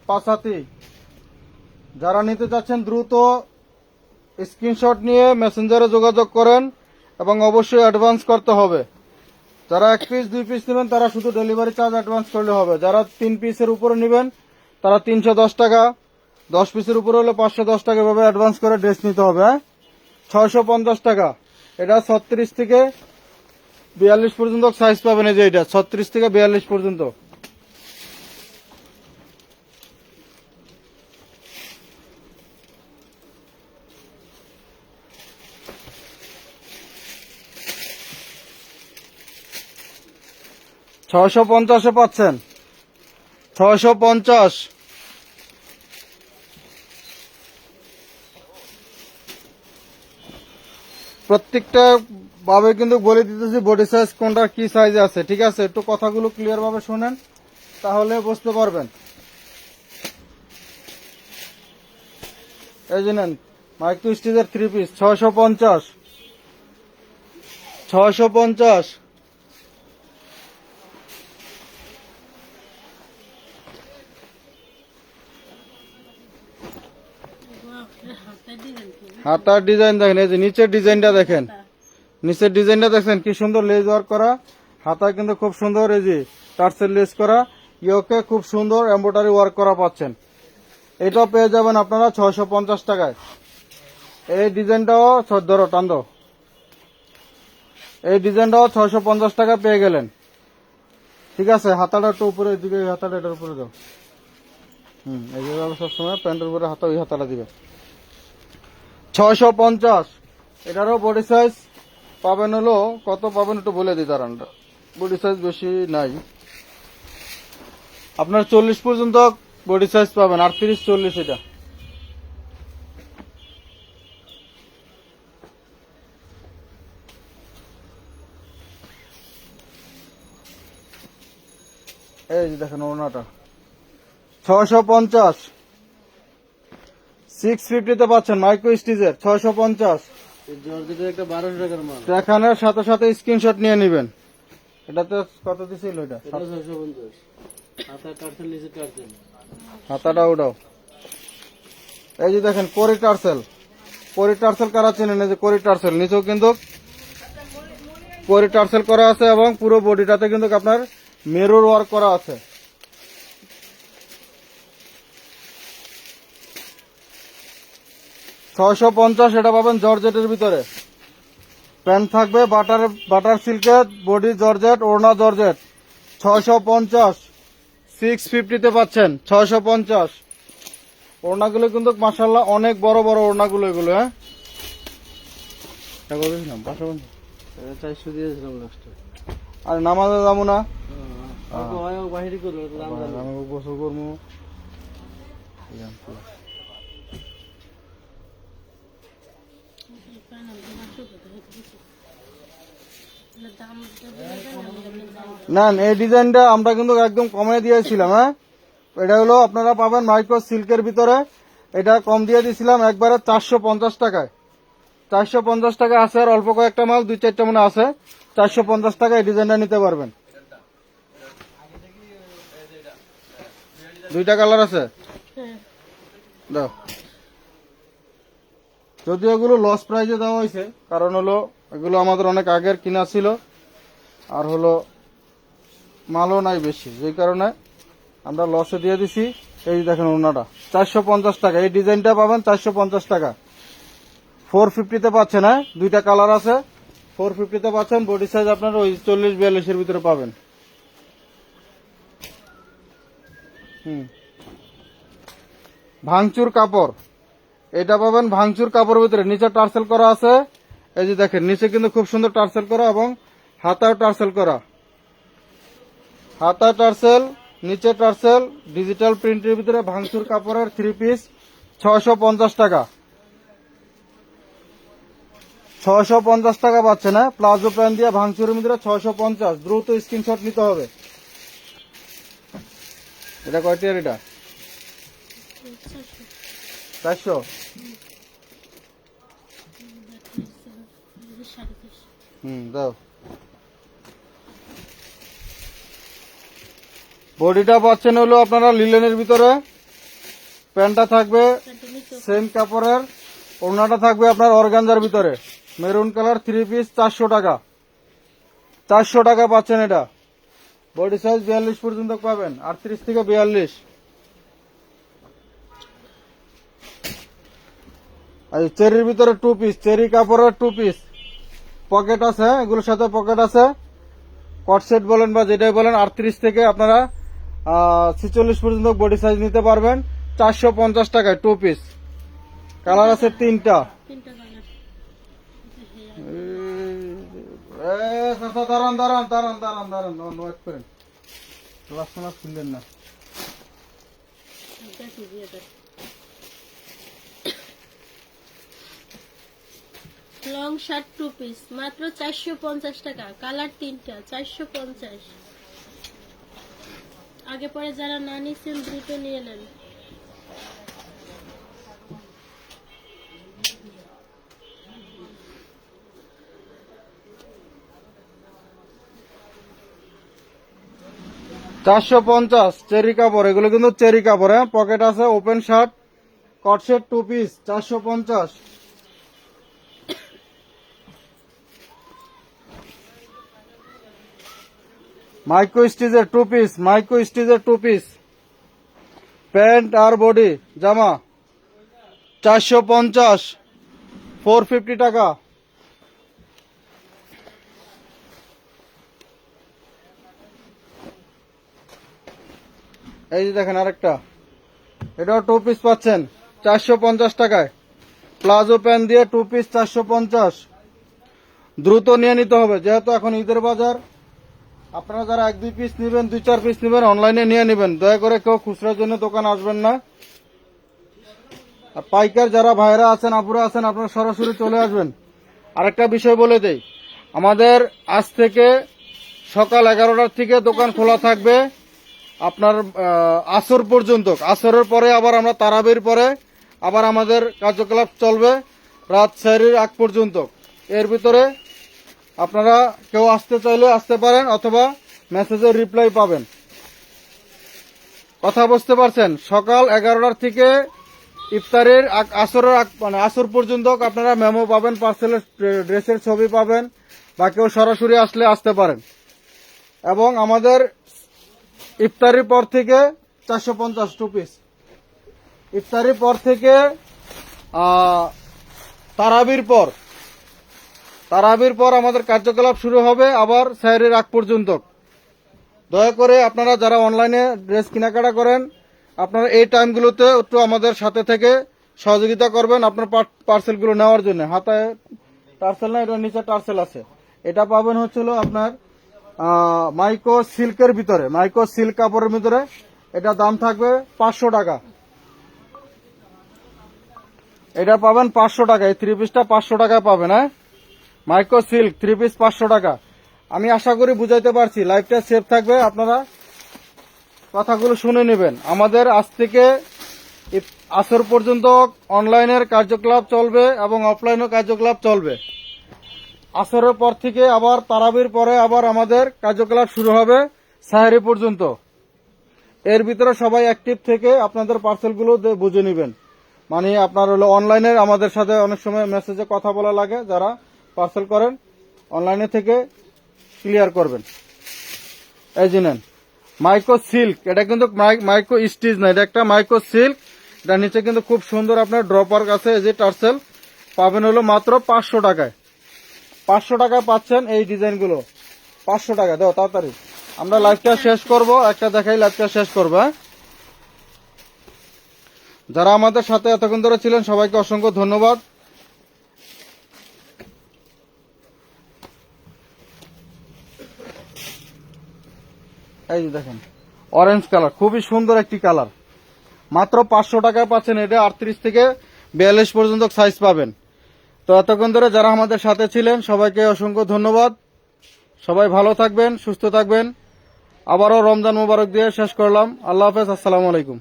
Speaker 1: 5 হাতি। যারা নিতে চাচ্ছেন দ্রুত স্ক্রিনশট নিয়ে মেসেঞ্জারে যোগাযোগ করেন, এবং অবশ্যই অ্যাডভান্স করতে হবে। যারা 1 পিস 2 পিস নেবেন তারা শুধু ডেলিভারি চার্জ অ্যাডভান্স করলে হবে। যারা 3 পিসের উপরে নেবেন তারা 310 টাকা, 10 পিসের উপরে হলে 510 টাকা এভাবে অ্যাডভান্স করে ড্রেস নিতে হবে, হ্যাঁ 650 টাকা। এটা 36 থেকে 42 পর্যন্ত সাইজ পাবেন, এই যে এটা 36 থেকে 42 পর্যন্ত। $650 পাচ্ছেন, 650। প্রত্যেকটা ভাবে কিন্তু বলে দিতেছি বডি সাইজ কোনটা কি সাইজে আছে, ঠিক আছে? একটু কথাগুলো ক্লিয়ার ভাবে শোনেন, তাহলে বুঝতে পারবেন। এই যে নেন মাইক্রো স্টিচের 3 পিস 650 650।
Speaker 3: হাতায় দিবেন কি?
Speaker 1: হাতার ডিজাইন দেখেন, এই যে নিচের ডিজাইনটা দেখেন, নিচের ডিজাইনটা দেখেন কি সুন্দর লেজ ওয়ার্ক করা, হাতা কিন্তু খুব সুন্দর এই যে টার্সেল লেস করা, ইয়োকে খুব সুন্দর এমব্রয়ডারি ওয়ার্ক করা পাচ্ছেন। এটাও পেয়ে যাবেন আপনারা 650 টাকায়। এই ডিজাইনটাও ধরো টান দাও, এই ডিজাইনটাও 650 টাকা পেয়ে গেলেন। ঠিক আছে, হাতাটা একটু উপরে দিকে, হাতাটা এটার উপরে দাও। এইভাবে সবসময় প্যান্টের উপরে হাতা, ওই হাতাটা দিবে। 650। এটারও বডি সাইজ পাবেন হলো কত পাবেন একটু বলে দিই দাঁড়ান, বডি সাইজ বেশি নাই, আপনার 40 পর্যন্ত বডি সাইজ পাবেন, 38 40 এটা। এই যে দেখেন ওড়নাটা 650, 650-তে পাচ্ছেন মাইক্রো স্টিচের 650।
Speaker 2: এই জর্জেটের একটা 1200 টাকার মাল,
Speaker 1: দেখানোর সাথে সাথে স্ক্রিনশট নিয়ে নেবেন। এটাতে কত দিছিল এটা?
Speaker 2: এটা 650। হাতা টার্সেল নিচে টার্সেল।
Speaker 1: হাতাটা উঠাও। এই যে দেখেন কোরি টার্সেল, কোরি টার্সেল কারা চেনেন? এই যে কোরি টার্সেল, নিচেও কিন্তু কোরি টার্সেল করা আছে এবং পুরো বডিটাতে কিন্তু আপনার মিরর ওয়ার্ক করা আছে। $650 এটা পাবেন জর্জেটের ভিতরে। প্যান্ট থাকবে বাটার সিল্কের, বডি জর্জেট, ওড়না জর্জেট। 650, 650-তে পাচ্ছেন 650। ওড়নাগুলো কিন্তু মাশাআল্লাহ অনেক বড় বড় ওড়নাগুলো এগুলো। হ্যাঁ, এটা করেছিলাম 550।
Speaker 2: 400 দিয়েছিলাম লাস্টে।
Speaker 1: আর নামাজে যাবো না,
Speaker 2: বাহিরি করলো দাম জানো।
Speaker 1: আমি গোসল করবো। না, এই ডিজাইনটা আমরা কিন্তু একদম কমে দিয়েছিলাম। হ্যাঁ, এটা হলো আপনারা পাবেন মাইক্রো সিল্কের ভিতরে, এটা কম দিয়ে দিয়েছিলাম একবারে 450 টাকায়। 450 টাকা আছে, আর অল্প কয়েকটা মাল 2-4টা মনে আছে। 450 টাকা এই ডিজাইনটা নিতে পারবেন। 2টা কালার আছে, দাও। যদিও এগুলো লস প্রাইজে দেওয়া হয়েছে, কারণ হলো এগুলো আমাদের অনেক আগের কিনা ছিল, আর হলো মালও নাই বেশি, যেই কারণে আমরা লসে দিয়ে দিছি। এই দেখেন ওড়নাটা 450 টাকা, এই ডিজাইনটা পাবেন 450 টাকা। 450-তে পাচ্ছেন। হ্যাঁ, 2টা কালার আছে, 450-তে পাচ্ছেন। বডি সাইজ আপনার ওই 40-42-এর ভিতরে পাবেন। ভাঙচুর কাপড়, এটা পাবেন ভাঙচুর কাপড়ের ভিতরে, নিচে টার্সেল করা আছে। এই যে দেখেন নিচে কিন্তু খুব সুন্দর টার্সেল করা এবং হাতাও টার্সেল করা, হাতা টার্সেল, নিচে টার্সেল, ডিজিটাল প্রিন্টের ভিতরে ভাঙচুর কাপড়ের 3 পিস 650 টাকা। 650 টাকা পাচ্ছেন। হ্যাঁ, প্লাজো প্যান্ট দিয়ে ভাঙচুরের ভিতরে 650। দ্রুত স্ক্রিনশট নিতে হবে। এটা কয়টিয়ার? এটা 400। দাও। বডিটা পাচ্ছেন হলো আপনারা লিলেনের ভিতরে, প্যান্টটা থাকবে সেম কাপড়ের, ওড়নাটা থাকবে আপনার অর্গানজার ভিতরে, মেরুন কালার 3 পিস 400 টাকা। 400 টাকা পাচ্ছেন এটা। বডি সাইজ 42 পর্যন্ত পাবেন, 38 থেকে 42। আর চেরির ভিতরে 2 পিস, চেরি কাপড়ের 2 পিস, পকেট আছে, এগুলোর সাথে পকেট আছে। কট সেট বলেন বা যেটাই বলেন, 38 থেকে আপনারা 46 পর্যন্ত বডি সাইজ নিতে পারবেন। 450 টাকায় 2 পিস। কালার আছে 3টা। দাঁড়ান দাঁড়ান দাঁড়ান দাঁড়ান দাঁড়ান, ওয়েট করেন, রাস্তা খুললেন না।
Speaker 3: লং শার্ট 2 পিস মাত্র 450 টাকা, কালার 3টা, 450। আগে পরে যারা না নিচ্ছেন দ্রুত নিয়ে নেন।
Speaker 1: 450 চেরি কাপড়, এগুলো কিন্তু চেরি কাপড়, হ্যাঁ, পকেট আছে, ওপেন শার্ট, কট সেট 2 পিস 450। মাইক্রো স্টিচের 2 পিস, মাইক্রো স্টিচের 2 পিস, প্যান্ট আর বডি জামা 450, 450 টাকা। এই যে দেখেন আরেকটা, এটাও 2 পিস পাচ্ছেন 450 টাকায়, প্লাজো প্যান্ট দিয়ে 2 পিস 450। দ্রুত নিয়ে নিতে হবে, যেহেতু এখন ঈদের বাজার। আপনারা যারা 1-2 পিস নেবেন, 2-4 পিস নেবেন, অনলাইনে নিয়ে নেবেন, দয়া করে কেউ খুচরার জন্য দোকান আসবেন না। আর পাইকার যারা ভাইরা আছেন, আপুরা আছেন, আপনারা সরাসরি চলে আসবেন। আরেকটা বিষয় বলে দেই, আমাদের আজ থেকে সকাল 11টার থেকে দোকান খোলা থাকবে আপনার আসর পর্যন্ত। আসরের পরে আবার আমরা তারাবির পরে আবার আমাদের কার্যকলাপ চলবে রাত 4-এর আগ পর্যন্ত। এর ভিতরে আপনারা কেউ আসতে চাইলে আসতে পারেন, অথবা মেসেজের রিপ্লাই পাবেন। কথা বুঝতে পারছেন? সকাল 11টার থেকে ইফতারের আসরের মানে আসর পর্যন্ত আপনারা মেমো পাবেন, পার্সেলের ড্রেসের ছবি পাবেন, বা কেউ সরাসরি আসলে আসতে পারেন। এবং আমাদের ইফতারির পর থেকে 450 2 পিস, ইফতারির পর থেকে তারাবির পর আমাদের কার্যকলাপ শুরু হবে আবার সাহরির আগ পর্যন্ত। দয়া করে আপনারা যারা অনলাইনে ড্রেস কেনাকাটা করেন, আপনারা এই টাইমগুলোতে একটু আমাদের সাথে থেকে সহযোগিতা করবেন আপনার পার্সেলগুলো নেওয়ার জন্য। হাতায় টার্সেল না, এটা নিচে টার্সেল আছে। এটা পাবেন হচ্ছিল আপনার মাইক্রো সিল্কের ভিতরে, মাইক্রো সিল্ক কাপড়ের ভিতরে। এটা দাম থাকবে 500 টাকা। এটা পাবেন 500 টাকা, এই 3 পিসটা 500 টাকা পাবেন। হ্যাঁ, মাইক্রো সিল্ক 3 পিস 500 টাকা। আমি আশা করি বুঝাইতে পারছি, লাইভটা সেভ থাকবে, আপনারা কথাগুলো শুনে নেবেন। আমাদের আজ থেকে আসর পর্যন্ত অনলাইনের কার্যকলাপ চলবে এবং অফলাইনও কার্যকলাপ চলবে। আসরের পর থেকে আবার তারাবির পরে আবার আমাদের কার্যকলাপ শুরু হবে সাহরি পর্যন্ত। এর ভিতরে সবাই অ্যাক্টিভ থেকে আপনাদের পার্সেলগুলো বুঝে নেবেন। মানে আপনার হলো অনলাইনের আমাদের সাথে অনেক সময় মেসেজে কথা বলা লাগে, যারা পার্সেল করেন অনলাইনে থেকে ক্লিয়ার করবেন। এই যে নেন মাইক্রো সিল্ক, এটা কিন্তু মাইক্রো স্টিচ না, এটা একটা মাইক্রো সিল্ক। এটা নিচে কিন্তু খুব সুন্দর আপনার ড্রপার আছে, এই যে টার্সেল পাবেন হলো মাত্র 500 টাকায়। 500 টাকায় পাচ্ছেন এই ডিজাইনগুলো, 500 টাকা। দাও তাড়াতাড়ি, আমরা লাইভটা শেষ করব, একটা দেখাই লাইভটা শেষ করবো। যারা আমাদের সাথে এতক্ষণ ধরে ছিলেন সবাইকে অসংখ্য ধন্যবাদ। এই যে দেখেন অরেঞ্জ কালার, খুবই সুন্দর একটি কালার, মাত্র 500 টাকায় পাচ্ছেন। এটা 38 থেকে 42 পর্যন্ত সাইজ পাবেন। তো এতক্ষণ ধরে যারা আমাদের সাথে ছিলেন সবাইকে অসংখ্য ধন্যবাদ। সবাই ভালো থাকবেন, সুস্থ থাকবেন। আবারও রমজান মোবারক দিয়ে শেষ করলাম। আল্লাহ হাফেজ, আসসালামু আলাইকুম।